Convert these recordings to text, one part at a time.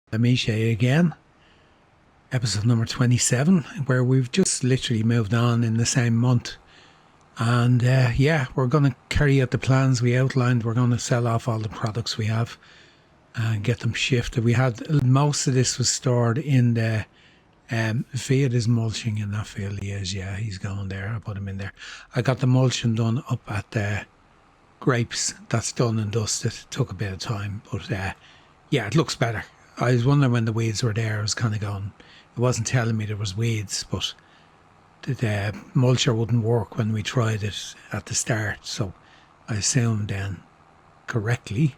The Méchet again, episode number 27, where we've just literally moved on in the same month. And we're going to carry out the plans we outlined. We're going to sell off all the products we have and get them shifted. We had most of this was stored in the Fiat is mulching in that field. He is, yeah, he's going there. I put him in there. I got the mulching done up at the grapes. That's done and dusted. It took a bit of time, but it looks better. I was wondering when the weeds were there. I was kind of going, it wasn't telling me there was weeds, but the mulcher wouldn't work when we tried it at the start. So I assumed then correctly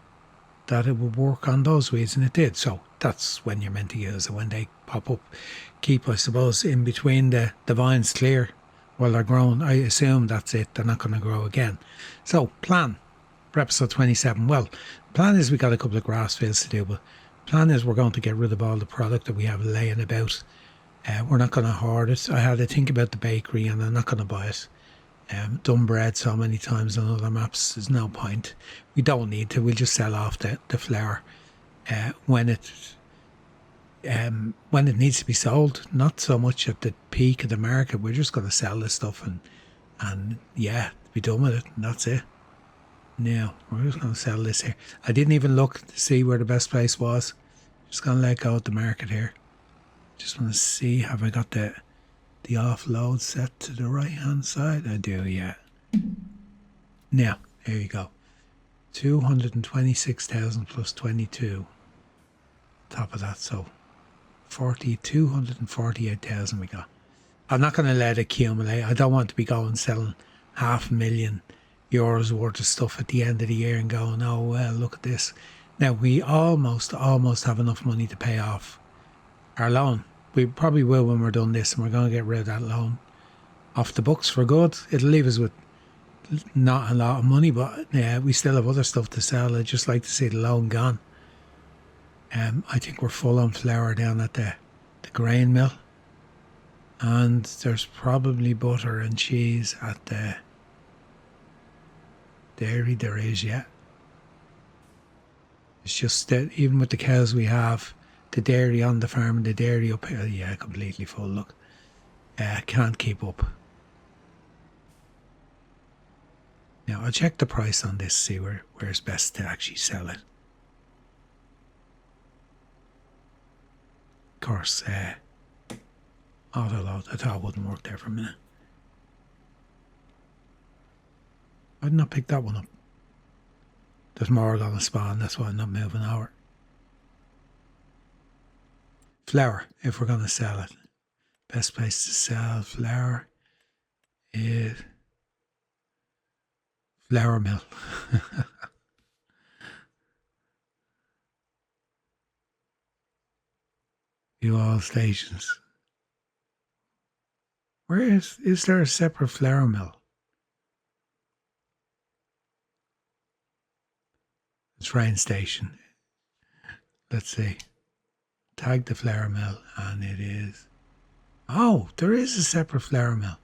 that it would work on those weeds, and it did. So that's when you're meant to use it, when they pop up. Keep, I suppose, in between the vines clear while they're growing. I assume that's it. They're not going to grow again. So plan for episode 27. Well, plan is we got a couple of grass fields to do, but plan is we're going to get rid of all the product that we have laying about. We're not going to hoard it. I had to think about the bakery and I'm not going to buy it. Done bread so many times on other maps, there's no point. We don't need to. We'll just sell off the flour when it needs to be sold. Not so much at the peak of the market. We're just going to sell this stuff and be done with it, and that's it. Now we're just going to sell this here. I didn't even look to see where the best place was. Just going to let go at the market here. Just want to see, have I got the offload set to the right hand side? I do, yeah. Now, there you go. 226,000 plus 22. Top of that, so 248,000 we got. I'm not going to let it accumulate. I don't want to be going selling €500,000 worth of stuff at the end of the year and going, oh well, look at this. Now we almost have enough money to pay off our loan. We probably will when we're done this, and we're going to get rid of that loan off the books for good. It'll leave us with not a lot of money, but we still have other stuff to sell. I'd just like to see the loan gone. I think we're full on flour down at the grain mill, and there's probably butter and cheese at the dairy. There is, yeah. It's just that even with the cows we have, the dairy on the farm and the dairy up here, yeah, completely full. Look, can't keep up. Now I'll check the price on this, see where it's best to actually sell it. Of course, auto load. I thought it wouldn't work there for a minute. I did not pick that one up. There's more going to spawn, that's why I'm not moving over. Flour, if we're going to sell it. Best place to sell flour is flour mill. Fuel stations. Where is there a separate flour mill? It's rain station. Let's see. Tag the flour mill, and it is. Oh, there is a separate flour mill.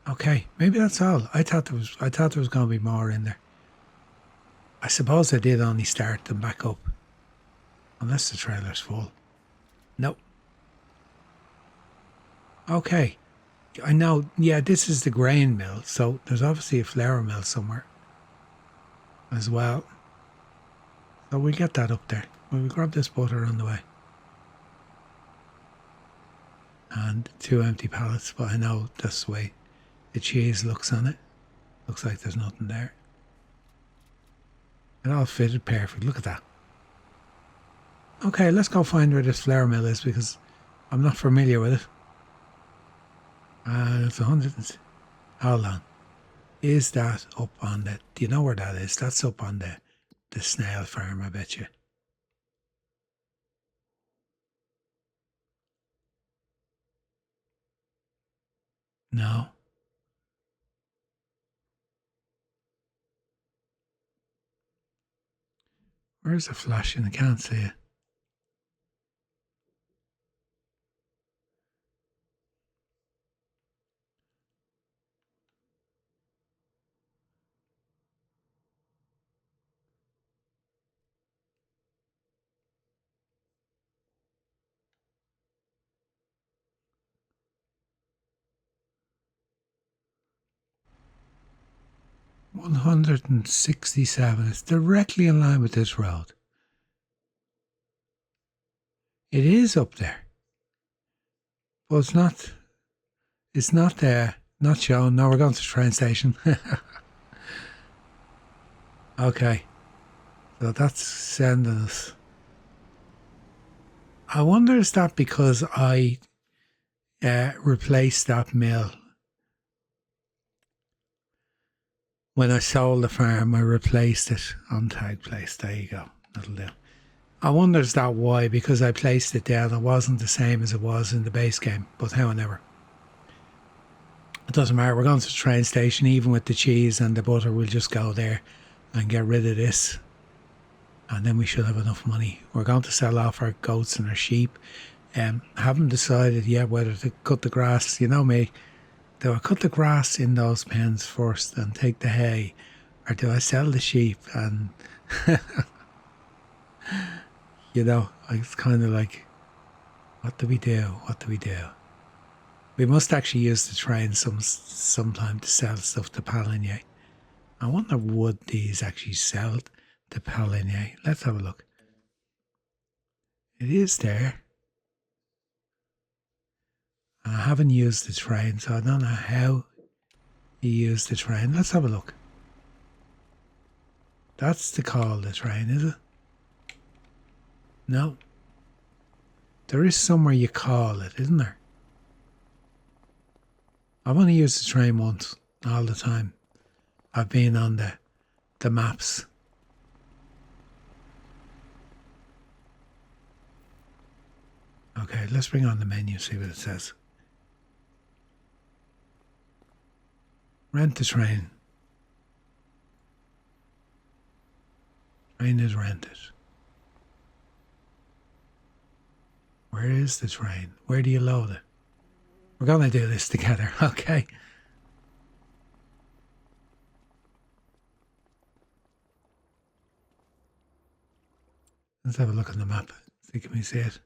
Okay, maybe that's all. I thought there was going to be more in there. I suppose I did only start them back up, unless the trailer's full. Nope. Okay, I know. Yeah, this is the grain mill, so there's obviously a flour mill somewhere as well. So we'll get that up there. We'll grab this butter on the way. And 2 empty pallets, but I know that's the way the cheese looks on it. Looks like there's nothing there. It all fitted perfect. Look at that. Okay, let's go find where this flour mill is, because I'm not familiar with it. It's 100. Hold on. Is that up on the... Do you know where that is? That's up on the snail farm, I bet you. No. Where's the flashing? I can't see it. 167. It's directly in line with this road. It is up there. But it's not. It's not there. Not shown. No, we're going to the train station. Okay. So that's sending us. I wonder is that because I replaced that mill. When I sold the farm, I replaced it on tag place. There you go. That'll do. I wonder is that why? Because I placed it down. It wasn't the same as it was in the base game. But however. It doesn't matter. We're going to the train station. Even with the cheese and the butter, we'll just go there and get rid of this. And then we should have enough money. We're going to sell off our goats and our sheep. Haven't decided yet whether to cut the grass. You know me. Do I cut the grass in those pens first and take the hay? Or do I sell the sheep? And, you know, it's kind of like, what do we do? What do we do? We must actually use the train sometime to sell stuff to Paligny. I wonder would these actually sell to Paligny? Let's have a look. It is there. And I haven't used the train, so I don't know how you use the train. Let's have a look. That's to call the train, is it? No. There is somewhere you call it, isn't there? I've only used the train once, all the time. I've been on the maps. Okay, let's bring on the menu, see what it says. Rent the train. Train is rented. Where is the train? Where do you load it? We're going to do this together, okay? Let's have a look on the map. See, can we see it?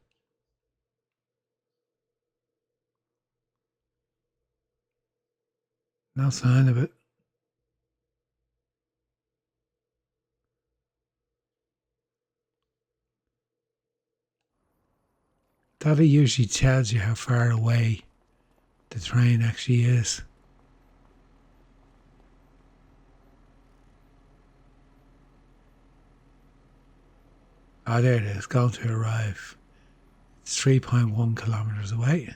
No sign of it. That usually tells you how far away the train actually is. Oh, there it is. Going to arrive. It's 3.1 kilometers away.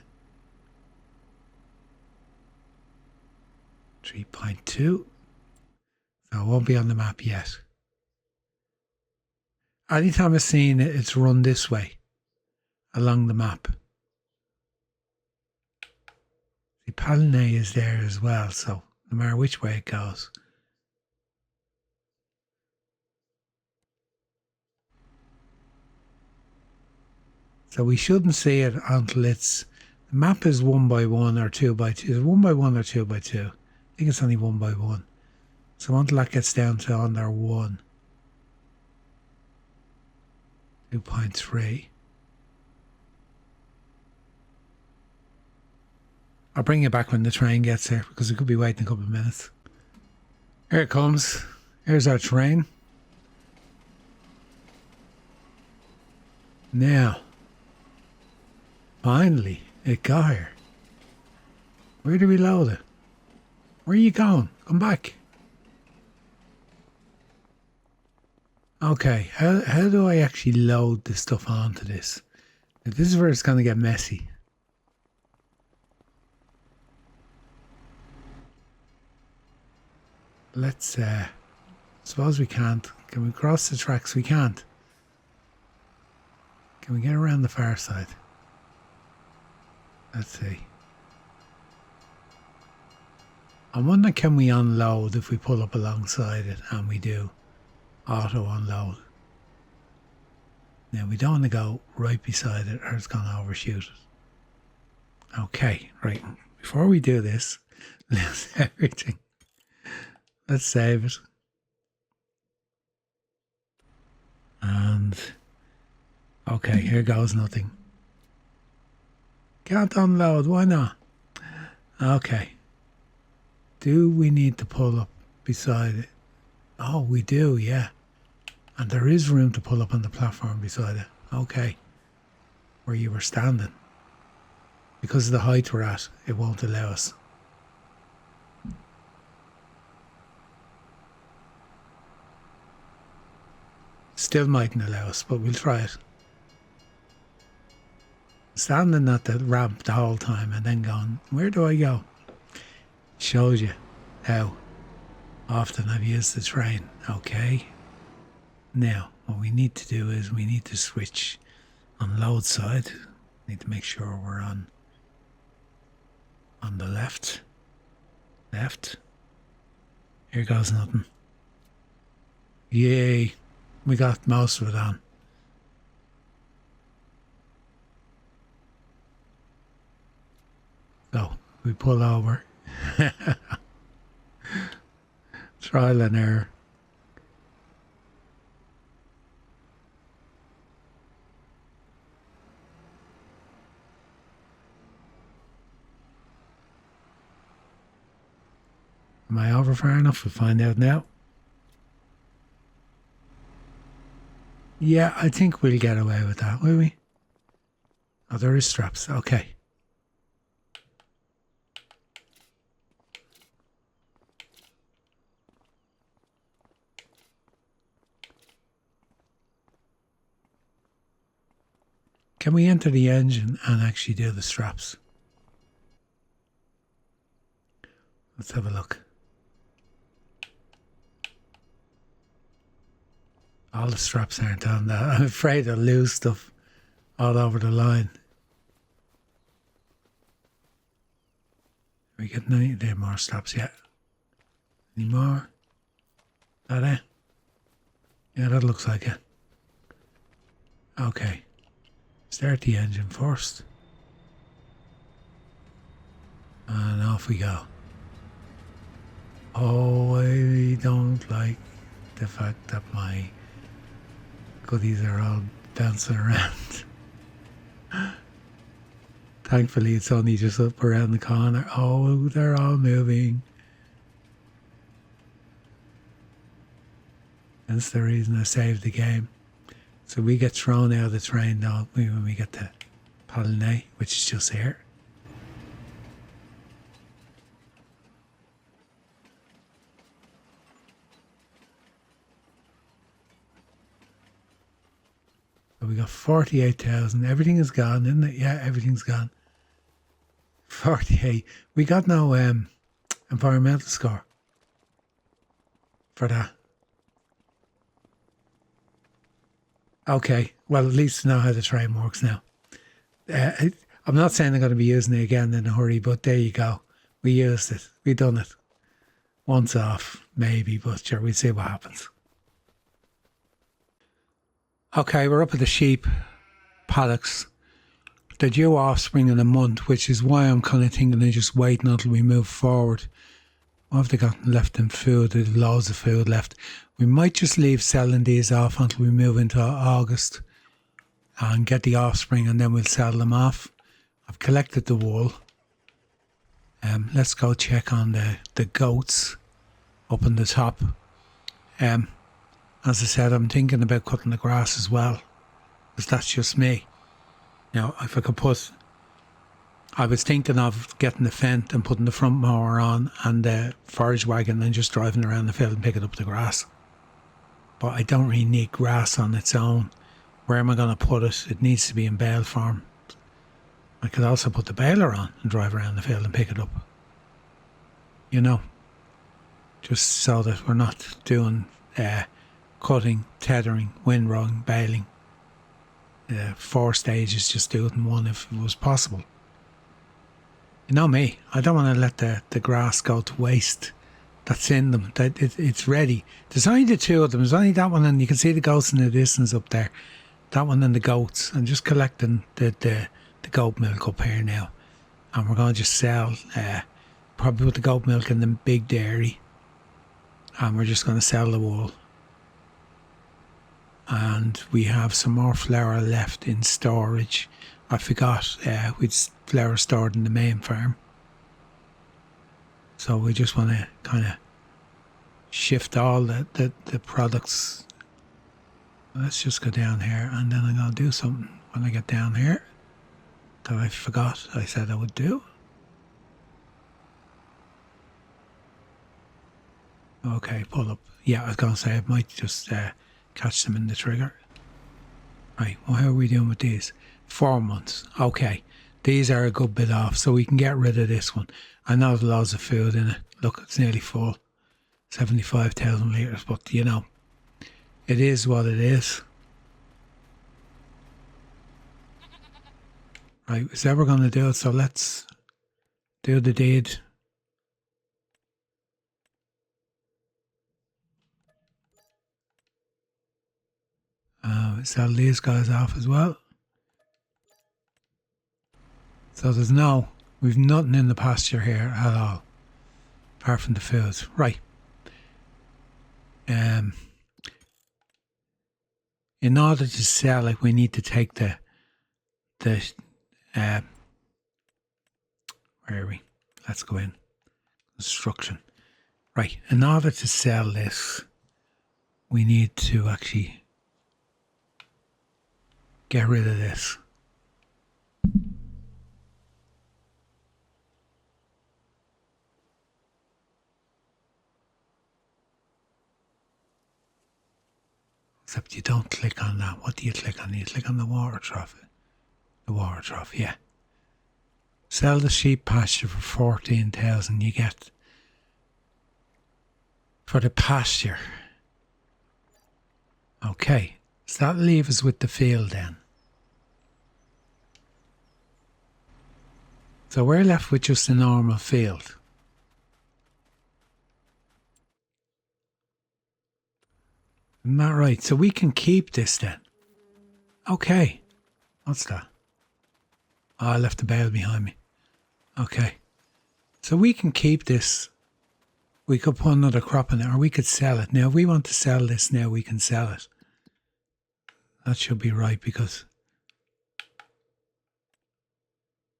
3.2. So it won't be on the map yet. Anytime I've seen it, it's run this way along the map. The Paligny is there as well, so no matter which way it goes. So we shouldn't see it until it's, the map is 1 by 1 or 2 by 2. Is it 1 by 1 or 2 by 2? I think it's only 1 by 1. So until that gets down to under 1. 2.3. I'll bring you back when the train gets here because it could be waiting a couple of minutes. Here it comes. Here's our train. Now, finally, it got here. Where do we load it? Where are you going? Come back. Okay, how do I actually load the stuff onto this? Now, this is where it's going to get messy. Let's, suppose we can't. Can we cross the tracks? We can't. Can we get around the far side? Let's see. I wonder can we unload if we pull up alongside it, and we do auto unload. Now we don't want to go right beside it or it's going to overshoot it. Okay, right. Before we do this, let's everything. Let's save it. And okay, here goes nothing. Can't unload, why not? Okay. Do we need to pull up beside it. Oh, we do, yeah. And there is room to pull up on the platform beside it. Okay. Where you were standing. Because of the height we're at, it won't allow us. Still mightn't allow us, but we'll try it. Standing at the ramp the whole time and then going, where do I go? Shows you how often I've used the train. Okay. Now, what we need to do is we need to switch on load side. Need to make sure we're on the left. Left. Here goes nothing. Yay. We got most of it on. So, we pull over. Trial and error. Am I over far enough? We'll find out now. Yeah, I think we'll get away with that, will we? Oh, there is straps. Okay. Can we enter the engine and actually do the straps? Let's have a look. All the straps aren't on that. I'm afraid I'll lose stuff all over the line. Are we getting any more straps yet? Any more? That it? Yeah, that looks like it. Okay. Start the engine first. And off we go. Oh, I don't like the fact that my goodies are all bouncing around. Thankfully, it's only just up around the corner. Oh, they're all moving. That's the reason I saved the game. So we get thrown out of the train now when we get to Palais, which is just here. So we got 48,000. Everything is gone, isn't it? Yeah, everything's gone. 48. We got no environmental score for that. Okay, well, at least know how the train works now. I'm not saying I'm going to be using it again in a hurry, but there you go. We used it. We done it. Once off, maybe, but sure, we'll see what happens. Okay, we're up at the sheep paddocks. They're due offspring in a month, which is why I'm kind of thinking of just waiting until we move forward. What have they got left in food? There's loads of food left. We might just leave selling these off until we move into August and get the offspring, and then we'll sell them off. I've collected the wool. Let's go check on the goats up in the top. As I said, I'm thinking about cutting the grass as well, because that's just me. Now, if I could I was thinking of getting the fence and putting the front mower on and the forage wagon and just driving around the field and picking up the grass. But I don't really need grass on its own. Where am I going to put it? It needs to be in bale form. I could also put the baler on and drive around the field and pick it up. You know, just so that we're not doing cutting, tethering, windrowing, baling. 4 stages, just do it in one if it was possible. You know me, I don't want to let the grass go to waste that's in them. It's ready. There's only the 2 of them. There's only that one, and you can see the goats in the distance up there. That one and the goats. I'm just collecting the goat milk up here now. And we're going to just sell, probably put the goat milk in the big dairy. And we're just going to sell the wool. And we have some more flour left in storage. I forgot, we'd flour stored in the main farm. So we just want to kind of shift all the products. Let's just go down here, and then I'm going to do something when I get down here that I forgot I said I would do. Okay, pull up. Yeah, I was going to say I might just catch them in the trigger. Right, well, how are we doing with these? 4 months. Okay, these are a good bit off, so we can get rid of this one. I know there's loads of food in it. Look, it's nearly full. 75,000 litres, but you know, it is what it is. Right, is that we're going to do it, so let's do the deed. Sell these guys off as well. So we've nothing in the pasture here at all, apart from the food. Right. In order to sell it, we need to take the where are we? Let's go in. Construction. Right. In order to sell this, we need to actually get rid of this. Except you don't click on that. What do you click on? You click on the water trough. The water trough, yeah. Sell the sheep pasture for 14,000. You get for the pasture. Okay, so that leaves us with the field then. So we're left with just a normal field. Isn't that right? So we can keep this then. Okay. What's that? Oh, I left the bale behind me. Okay. So we can keep this. We could put another crop in it, or we could sell it. Now, if we want to sell this now, we can sell it. That should be right, because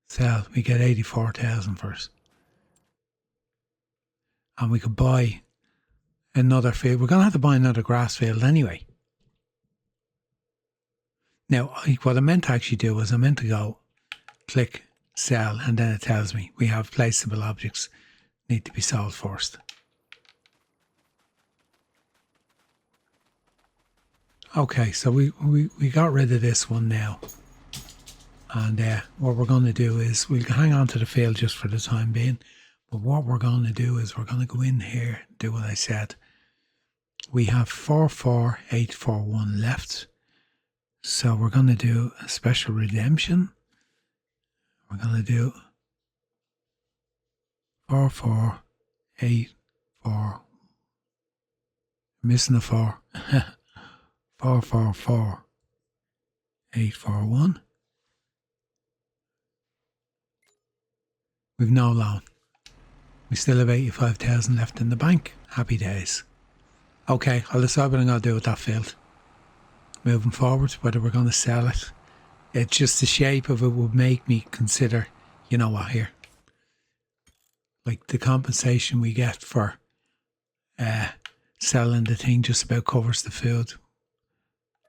sell, we get 84,000 for it. And we could buy another field. We're going to have to buy another grass field anyway. Now, what I meant to actually do was I meant to go click sell, and then it tells me we have placeable objects need to be sold first. Okay, so we got rid of this one now. And what we're going to do is we'll hang on to the field just for the time being. But what we're going to do is we're going to go in here, do what I said. We have 44841 left. So we're going to do a special redemption. We're going to do 44841. Missing a 4. 444841. We've no loan. We still have 85,000 left in the bank. Happy days. Okay, I'll decide what I'm going to do with that field. Moving forward, whether we're going to sell it. It's just the shape of it would make me consider, you know what, here. Like the compensation we get for selling the thing just about covers the food.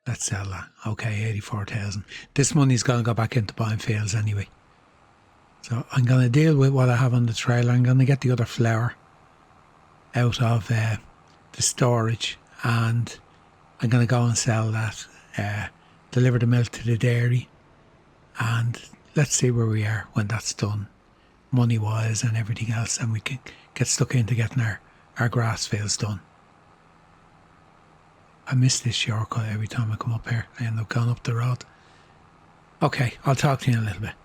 Let's sell that. Okay, 84,000. This money's going to go back into buying fields anyway. So I'm going to deal with what I have on the trailer. I'm going to get the other flour out of the storage, and I'm going to go and sell that, deliver the milk to the dairy, and let's see where we are when that's done, money-wise and everything else, and we can get stuck into getting our grass fields done. I miss this shortcut every time I come up here. I end up going up the road. Okay, I'll talk to you in a little bit.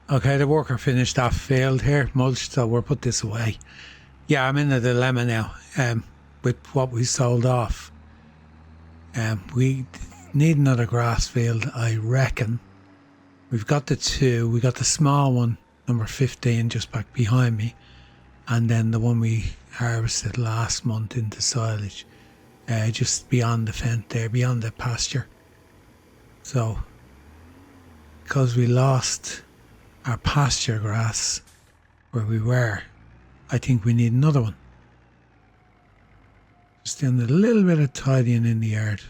Okay, the worker finished off field here, mulched, so we'll put this away. Yeah, I'm in a dilemma now with what we sold off. We need another grass field, I reckon. We've got the two. We got the small one, number 15, just back behind me. And then the one we harvested last month into silage, just beyond the fence there, beyond the pasture. So, because we lost our pasture grass where we were, I think we need another one. Just doing a little bit of tidying in the yard.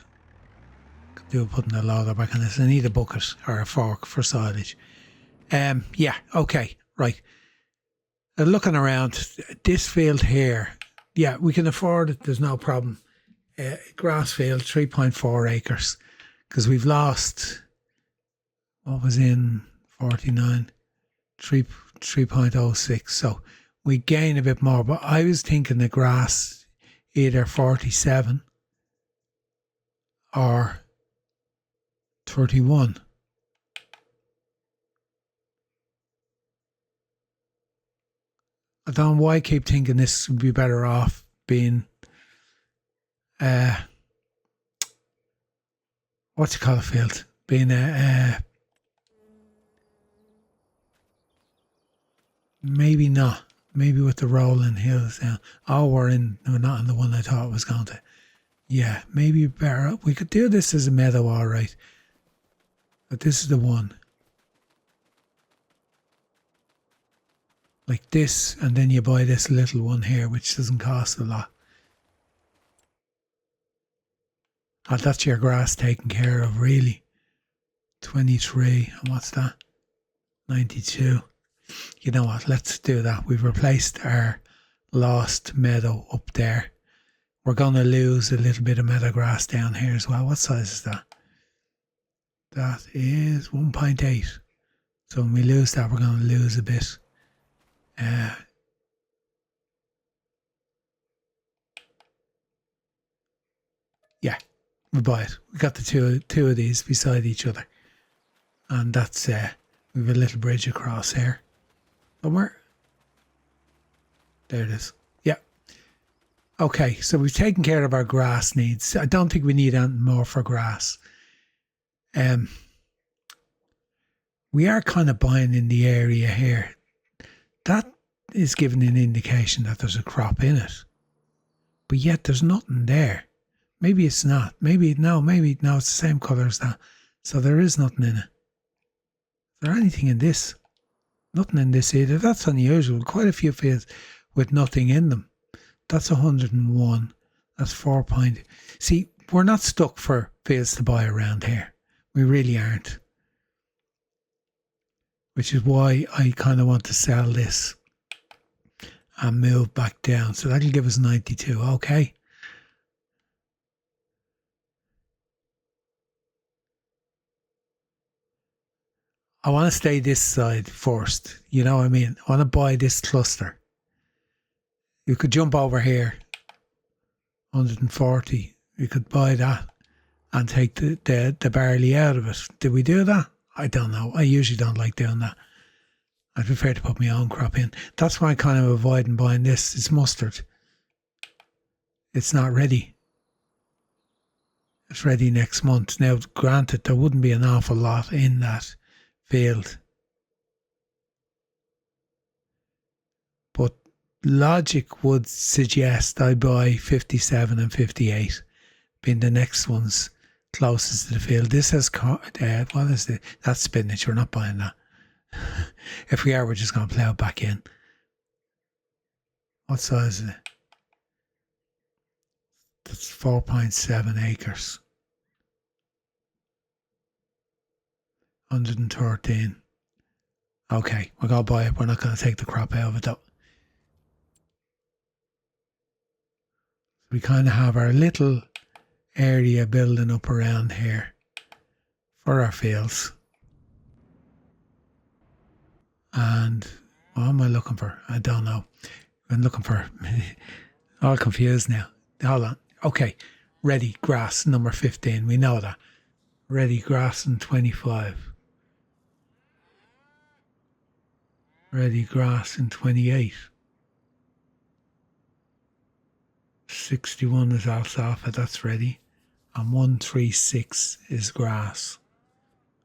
Could do putting a loader back on this. I need a bucket or a fork for silage. Yeah, okay, right. Looking around, this field here, yeah, we can afford it, there's no problem. Grass field, 3.4 acres, because we've lost, what was in 49? 3.06, so we gain a bit more, but I was thinking the grass either 47 or 31. I don't know why I keep thinking this would be better off being what's it called, a field? Being maybe not. Maybe with the rolling hills down. Oh, we're not in the one I thought it was going to. Yeah, maybe better. We could do this as a meadow, all right. But this is the one. Like this, and then you buy this little one here, which doesn't cost a lot. Oh, that's your grass taken care of, really. 23, and what's that? 92. You know what, let's do that. We've replaced our lost meadow up there. We're going to lose a little bit of meadow grass down here as well. What size is that? That is 1.8. So when we lose that, we're going to lose a bit. Yeah, we buy it. We got the two of these beside each other. And that's, we have a little bridge across here. Somewhere. There it is. Yeah. Okay, so we've taken care of our grass needs. I don't think we need anything more for grass. We are kind of buying in the area here. That is giving an indication that there's a crop in it. But yet there's nothing there. Maybe it's not. Maybe no, it's the same colour as that. So there is nothing in it. Is there anything in this? Nothing in this either. That's unusual. Quite a few fields with nothing in them. That's 101. That's 4 point. See, we're not stuck for fields to buy around here. We really aren't. Which is why I kind of want to sell this and move back down. So that'll give us 92. Okay. I want to stay this side first. You know what I mean? I want to buy this cluster. You could jump over here. 140. You could buy that and take the barley out of it. Did we do that? I don't know. I usually don't like doing that. I prefer to put my own crop in. That's why I kind of avoiding buying this. It's mustard. It's not ready. It's ready next month. Now, granted, there wouldn't be an awful lot in that field. But logic would suggest I buy 57 and 58 being the next ones closest to the field. This has, what is it? That's spinach. We're not buying that. If we are, we're just going to plough back in. What size is it? That's 4.7 acres. 113. Okay, we're going to buy it. We're not going to take the crop out of it though. We kind of have our little area building up around here for our fields. And what am I looking for? I don't know. I'm looking for, all confused now. Hold on. Okay, ready grass number 15. We know that. Ready grass in 25. Ready grass in 28. 61 is alfalfa, that's ready. And 136 is grass,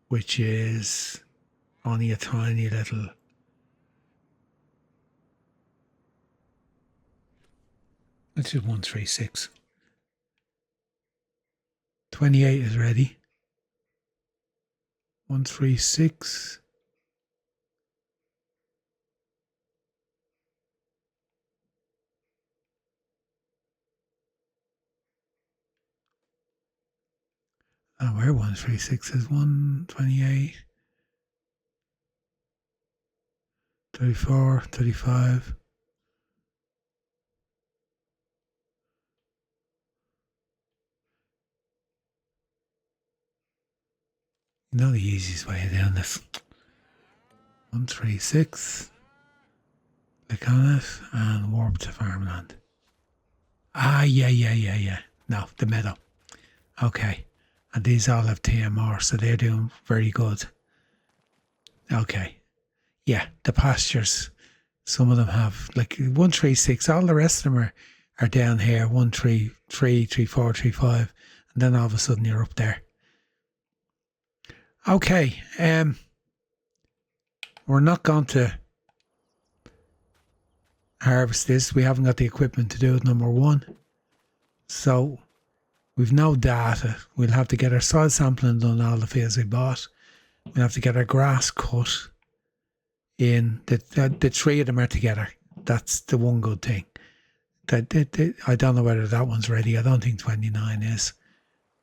which is only a tiny little. Let's do 136. 28 is ready. 136. Oh, where 136 is 128, 34, 35. You know the easiest way of doing this. 136. Click on it and warp to farmland. Yeah. No, the meadow. Okay. And these all have TMR, so they're doing very good. Okay. Yeah, the pastures. Some of them have like 136. All the rest of them are down here. 133, 34, 35. And then all of a sudden you're up there. Okay. We're not going to harvest this. We haven't got the equipment to do it, number one. So we've no data. We'll have to get our soil sampling done on all the fields we bought. We'll have to get our grass cut in. The three of them are together. That's the one good thing. I don't know whether that one's ready. I don't think 29 is.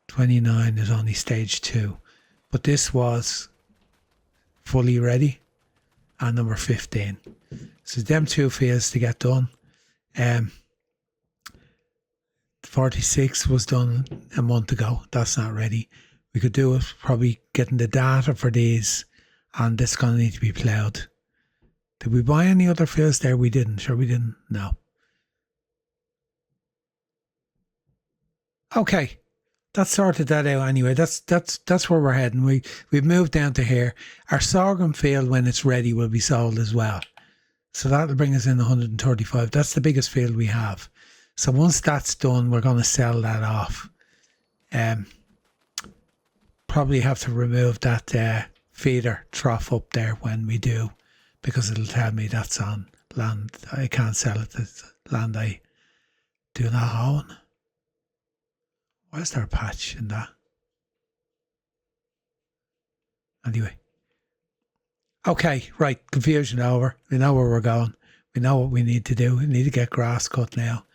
29 is only stage 2. But this was fully ready. And number 15. So them 2 fields to get done. 46 was done a month ago. That's not ready. We could do it, probably getting the data for these, and it's going to need to be ploughed. Did we buy any other fields there? We didn't. Sure we didn't? No. Okay. That sorted that out anyway. That's where we're heading. We've moved down to here. Our sorghum field, when it's ready, will be sold as well. So that'll bring us in 135. That's the biggest field we have. So once that's done, we're going to sell that off. Probably have to remove that feeder trough up there when we do, because it'll tell me that's on land. I can't sell it. It's land I do not own. Why is there a patch in that? Anyway. Okay, right. Confusion over. We know where we're going. We know what we need to do. We need to get grass cut now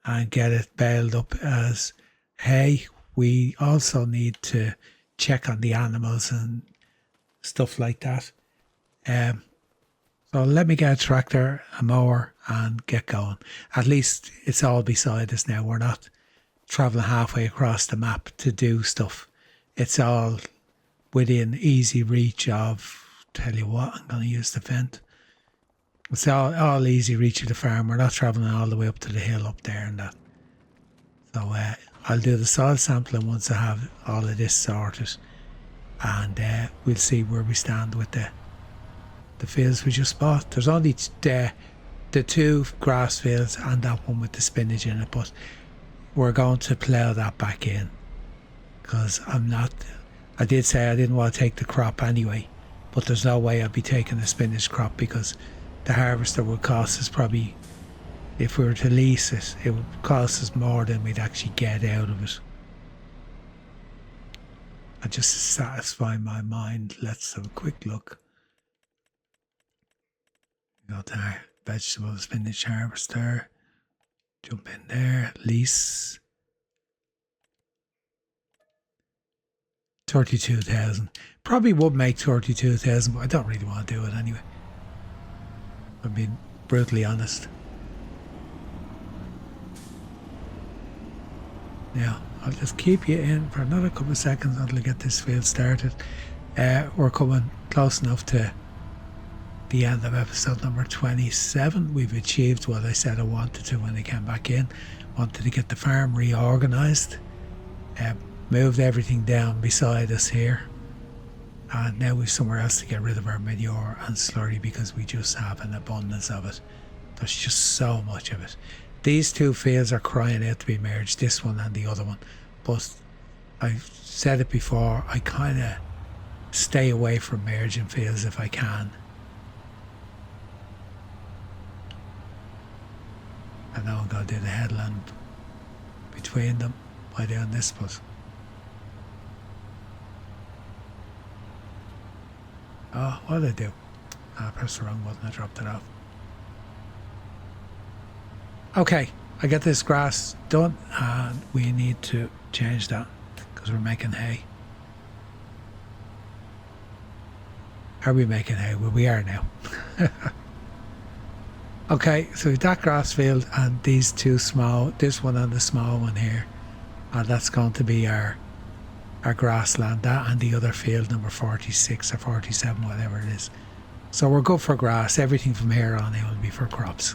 and get it baled up as hay. We also need to check on the animals and stuff like that. So let me get a tractor, a mower, and get going. At least it's all beside us now. We're not travelling halfway across the map to do stuff. It's all within easy reach of, tell you what, I'm going to use the vent. It's all easy reach of the farm. We're not travelling all the way up to the hill up there and that. So I'll do the soil sampling once I have all of this sorted, and we'll see where we stand with the fields we just bought. There's only the 2 grass fields and that one with the spinach in it, but we're going to plough that back in, because I did say I didn't want to take the crop anyway, but there's no way I'd be taking the spinach crop, because the harvester would cost us probably, if we were to lease it, it would cost us more than we'd actually get out of it. And just to satisfy my mind, let's have a quick look. Go to our vegetable spinach harvester. Jump in there, lease. 32,000. Probably would make 32,000, but I don't really want to do it anyway. I'm being brutally honest. Now, I'll just keep you in for another couple of seconds until I get this field started. We're coming close enough to the end of episode number 27. We've achieved what I said I wanted to when I came back in. Wanted to get the farm reorganised, moved everything down beside us here, and now we've somewhere else to get rid of our manure and slurry, because we just have an abundance of it. There's just so much of it. These 2 fields are crying out to be merged, this one and the other one, but I've said it before, I kind of stay away from merging fields if I can. I know I'm going to do the headland between them by doing this, but oh, what did I do? I pressed the wrong button, I dropped it off. Okay, I get this grass done, and we need to change that because we're making hay. Are we making hay? Well, we are now. Okay, so we've that grass field and these two small, this one and the small one here. And that's going to be our grassland, that and the other field, number 46 or 47, whatever it is. So we're good for grass. Everything from here on in will be for crops.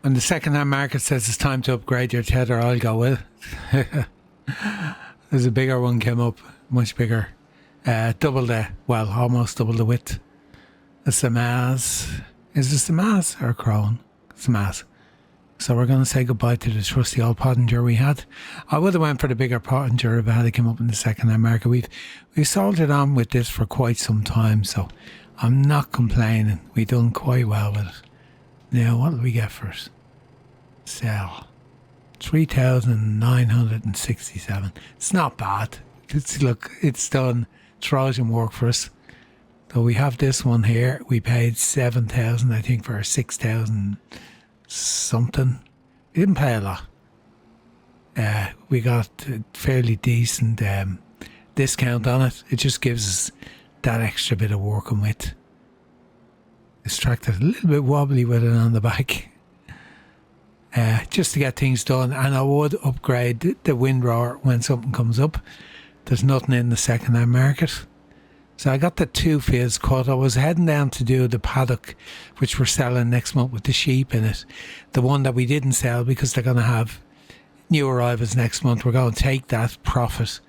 When the second-hand market says it's time to upgrade your tether, I'll go with it. There's a bigger one came up, much bigger. Almost double the width. A Samaz. Is this Samaz or Crone? Samaz. So we're going to say goodbye to the trusty old pottinger we had. I would have went for the bigger pottinger if it had come up in the second-hand market. We've soldiered on with this for quite some time, so I'm not complaining. We've done quite well with it. Now, what do we get for it? Sell. 3,967. It's not bad. It's done Trojan work for us. So we have this one here. We paid 7,000, I think, for 6,000 something. We didn't pay a lot. We got a fairly decent discount on it. It just gives us that extra bit of working with. This tractor's a little bit wobbly with it on the back. Just to get things done. And I would upgrade the windrower when something comes up. There's nothing in the second-hand market. So I got the two fields cut. I was heading down to do the paddock, which we're selling next month with the sheep in it. The one that we didn't sell because they're going to have new arrivals next month. We're going to take that profit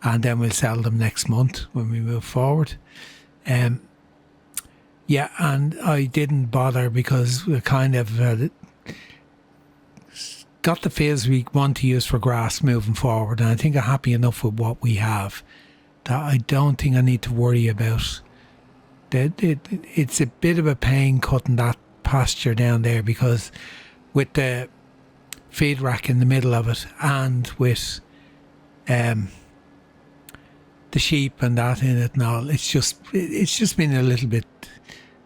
and then we'll sell them next month when we move forward. And I didn't bother because we kind of got the fields we want to use for grass moving forward. And I think I'm happy enough with what we have that I don't think I need to worry about. It's a bit of a pain cutting that pasture down there because with the feed rack in the middle of it and with the sheep and that in it and all, it's just been a little bit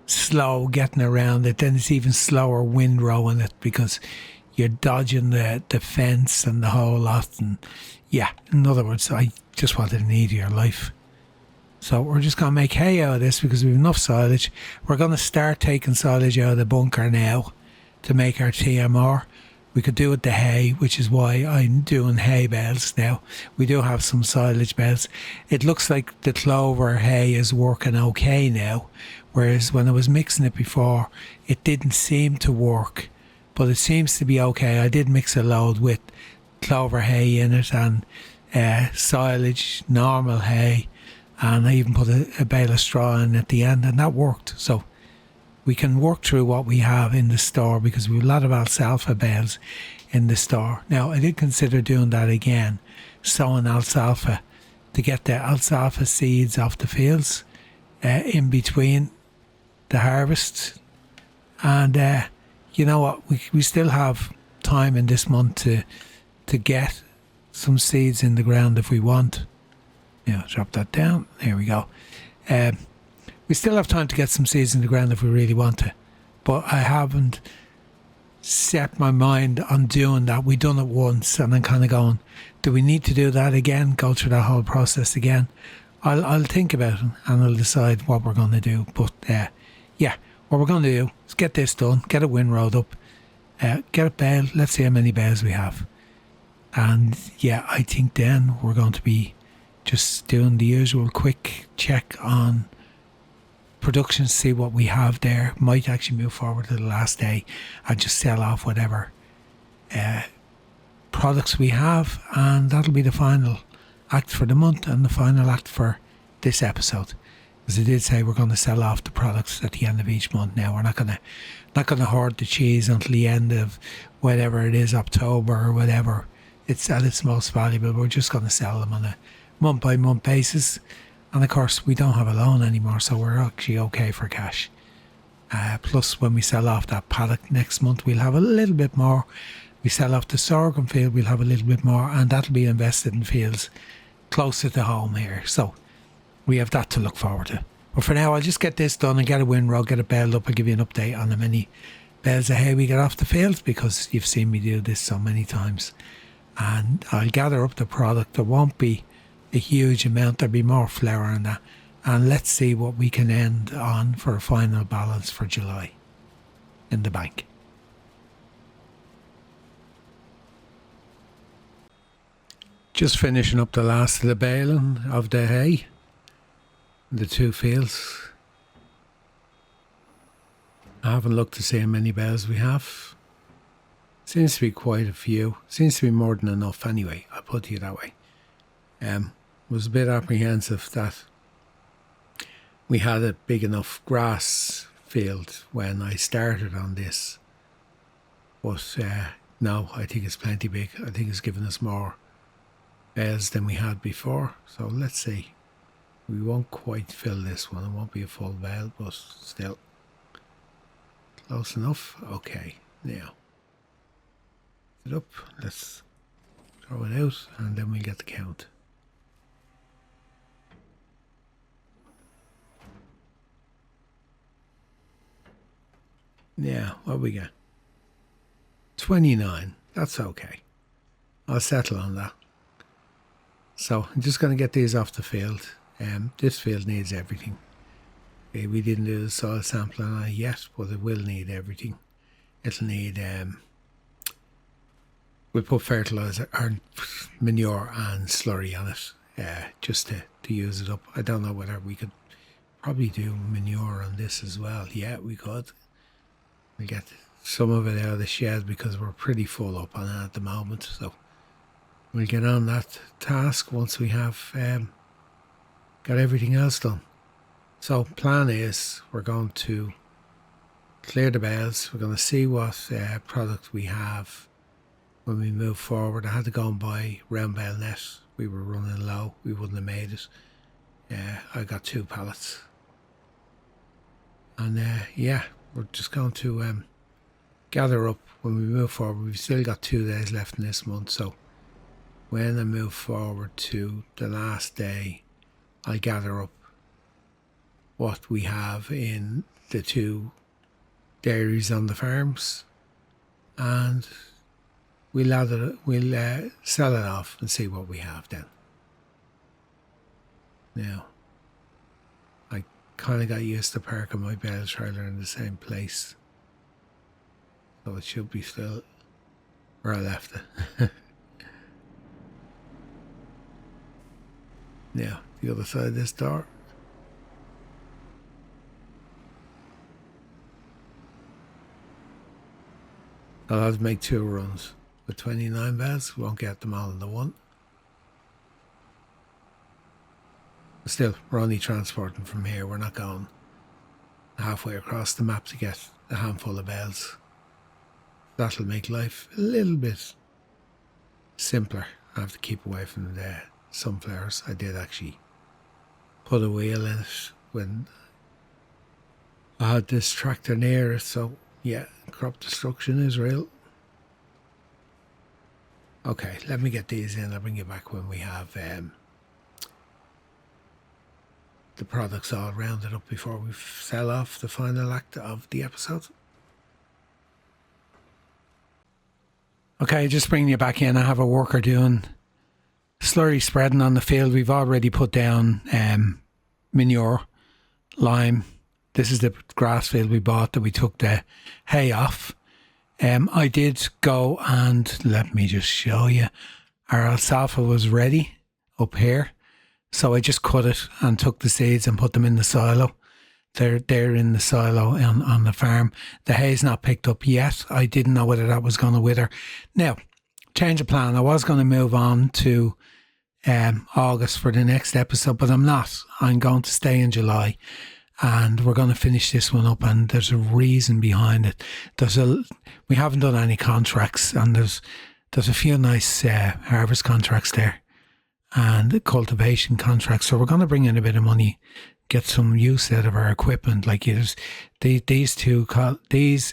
slow getting around it. Then it's even slower windrowing it because you're dodging the fence and the whole lot. And yeah, in other words, I just wanted an easier life. So we're just going to make hay out of this because we have enough silage. We're going to start taking silage out of the bunker now to make our TMR. We could do it the hay, which is why I'm doing hay bales now. We do have some silage bales. It looks like the clover hay is working okay now, whereas when I was mixing it before, it didn't seem to work. But it seems to be okay. I did mix a load with clover hay in it and silage, normal hay, and I even put a bale of straw in at the end, and that worked. So we can work through what we have in the store because we have a lot of alfalfa bales in the store. Now, I did consider doing that again, sowing alfalfa to get the alfalfa seeds off the fields in between the harvest. And you know what, we still have time in this month to get some seeds in the ground if we want. Yeah, drop that down. There we go. We still have time to get some seeds in the ground if we really want to. But I haven't set my mind on doing that. We've done it once and I'm kind of going, do we need to do that again? Go through that whole process again? I'll think about it and I'll decide what we're going to do. But what we're going to do is get this done, get a windrowed up, get it baled. Let's see how many bales we have. And I think then we're going to be just doing the usual quick check on production, see what we have there. Might actually move forward to the last day and just sell off whatever products we have, and that'll be the final act for the month and the final act for this episode. As I did say, we're going to sell off the products at the end of each month now. We're not going to hoard the cheese until the end of whatever it is, October or whatever it's at its most valuable. We're just going to sell them on a month by month basis. And of course, we don't have a loan anymore, so we're actually okay for cash. Plus, when we sell off that paddock next month, we'll have a little bit more. We sell off the sorghum field, we'll have a little bit more, and that'll be invested in fields closer to home here. So we have that to look forward to. But for now, I'll just get this done and get a windrow, get it baled up. I'll give you an update on how many bales of hay we get off the fields, because you've seen me do this so many times. And I'll gather up the product. There won't be a huge amount. There'll be more flour in that. And let's see what we can end on for a final balance for July in the bank. Just finishing up the last of the baling of the hay, the 2 fields. I haven't looked to see how many bales we have. Seems to be quite a few. Seems to be more than enough anyway, I'll put it that way. Was a bit apprehensive that we had a big enough grass field when I started on this. But no, I think it's plenty big. I think it's given us more bales than we had before. So let's see. We won't quite fill this one. It won't be a full bale, but still close enough. Okay, now it up. Let's throw it out and then we'll get the count. Yeah, what we got? 29. That's okay. I'll settle on that. So I'm just going to get these off the field. This field needs everything. We didn't do the soil sampling on it yet, but it will need everything. It'll need, we'll put fertiliser or manure and slurry on it, just to use it up. I don't know whether we could probably do manure on this as well. Yeah, we could. We'll get some of it out of the shed because we're pretty full up on it at the moment. So we'll get on that task once we have got everything else done. So plan is we're going to clear the bales. We're going to see what product we have when we move forward. I had to go and buy round bale net. We were running low. We wouldn't have made it. I got 2 pallets. And yeah, we're just going to gather up when we move forward. We've still got 2 days left in this month. So when I move forward to the last day, I'll gather up what we have in the 2 dairies on the farms, and we'll sell it off and see what we have then. Now, I kind of got used to parking my bale trailer in the same place, so it should be still where I left it. Now, the other side of this door. I'll have to make 2 runs with 29 bales. We won't get them all in the one. But still, we're only transporting from here. We're not going halfway across the map to get a handful of bales. That'll make life a little bit simpler. I have to keep away from the sunflowers. I did actually put a wheel in it when I had this tractor near it, so yeah, crop destruction is real. Okay, let me get these in. I'll bring you back when we have the products all rounded up before we sell off the final act of the episode. Okay, just bringing you back in. I have a worker doing slurry spreading on the field. We've already put down manure, lime. This is the grass field we bought that we took the hay off. I did go and let me just show you. Our alfalfa was ready up here. So I just cut it and took the seeds and put them in the silo. They're in the silo on the farm. The hay's not picked up yet. I didn't know whether that was going to wither. Now, change of plan. I was going to move on to August for the next episode, but I'm not. I'm going to stay in July. And we're going to finish this one up, and there's a reason behind it. We haven't done any contracts, and there's a few nice harvest contracts there, and cultivation contracts. So we're going to bring in a bit of money, get some use out of our equipment. Like these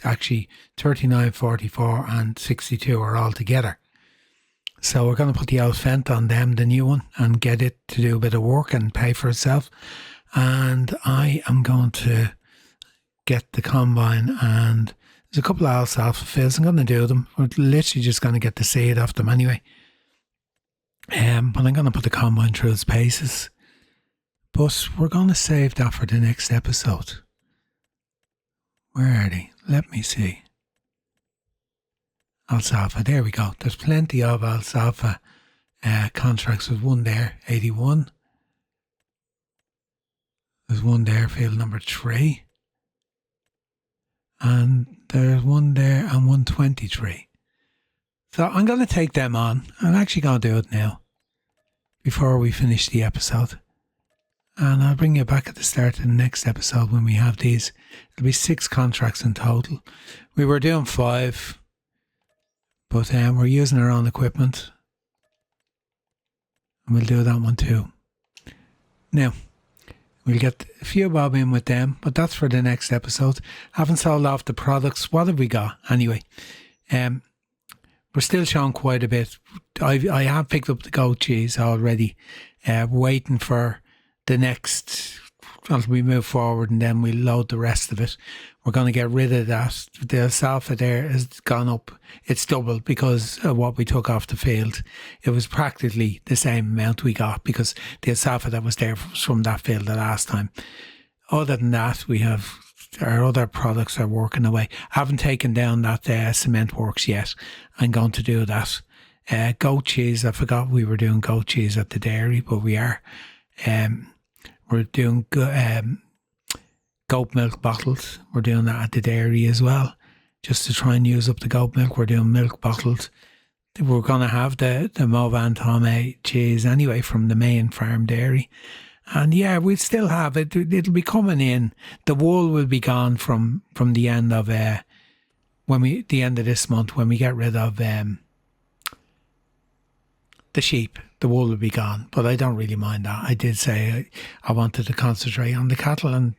actually 39, 44, and 62 are all together. So we're going to put the Alfent on them, the new one, and get it to do a bit of work and pay for itself. And I am going to get the combine, and there's a couple of alfalfa fields. I'm going to do them. We're literally just going to get the seed off them anyway. But I'm going to put the combine through its paces. But we're going to save that for the next episode. Where are they? Let me see. Alfalfa, there we go. There's plenty of alfalfa contracts. There's one there, 81. There's one there, field number 3. And there's one there and 123. So I'm going to take them on. I'm actually going to do it now before we finish the episode. And I'll bring you back at the start of the next episode when we have these. There'll be 6 contracts in total. We were doing 5, but we're using our own equipment. And we'll do that one too. Now, we'll get a few bob in with them, but that's for the next episode. Haven't sold off the products. What have we got? Anyway, we're still showing quite a bit. I have picked up the goat cheese already. Waiting for the next, as we move forward, and then we'll load the rest of it. We're going to get rid of that. The alfalfa there has gone up. It's doubled because of what we took off the field. It was practically the same amount we got because the alfalfa that was there was from that field the last time. Other than that, we have our other products are working away. I haven't taken down that cement works yet. I'm going to do that. Goat cheese, I forgot we were doing goat cheese at the dairy, but we are. We're doing goat milk bottles. We're doing that at the dairy as well, just to try and use up the goat milk. We're doing milk bottles. We're going to have the Movan Tome cheese anyway from the main farm dairy. And yeah, we'll still have it. It'll be coming in. The wool will be gone from the end of the end of this month when we get rid of the sheep. The wool will be gone, but I don't really mind that. I did say I wanted to concentrate on the cattle and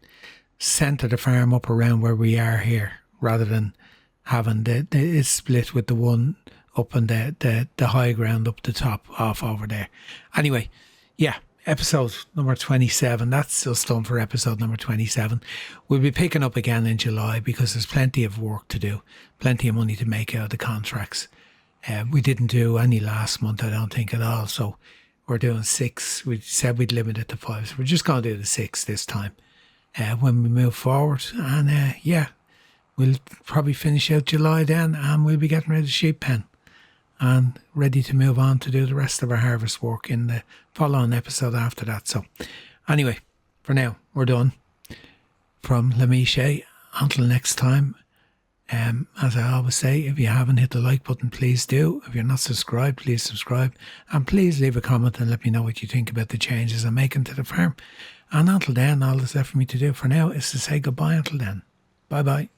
centre the farm up around where we are here, rather than having it's split with the one up on the high ground up the top off over there. Anyway, yeah. Episode number 27, that's just done for episode number 27. We'll be picking up again in July because there's plenty of work to do, plenty of money to make out of the contracts. We didn't do any last month, I don't think, at all. So we're doing 6. We said we'd limit it to 5. So we're just going to do the 6 this time when we move forward. And yeah, we'll probably finish out July then and we'll be getting rid of the sheep pen and ready to move on to do the rest of our harvest work in the follow-on episode after that. So anyway, for now, we're done. From Méchet, until next time, as I always say, if you haven't hit the like button, please do. If you're not subscribed, please subscribe. And please leave a comment and let me know what you think about the changes I'm making to the farm. And until then, all that's left for me to do for now is to say goodbye until then. Bye-bye.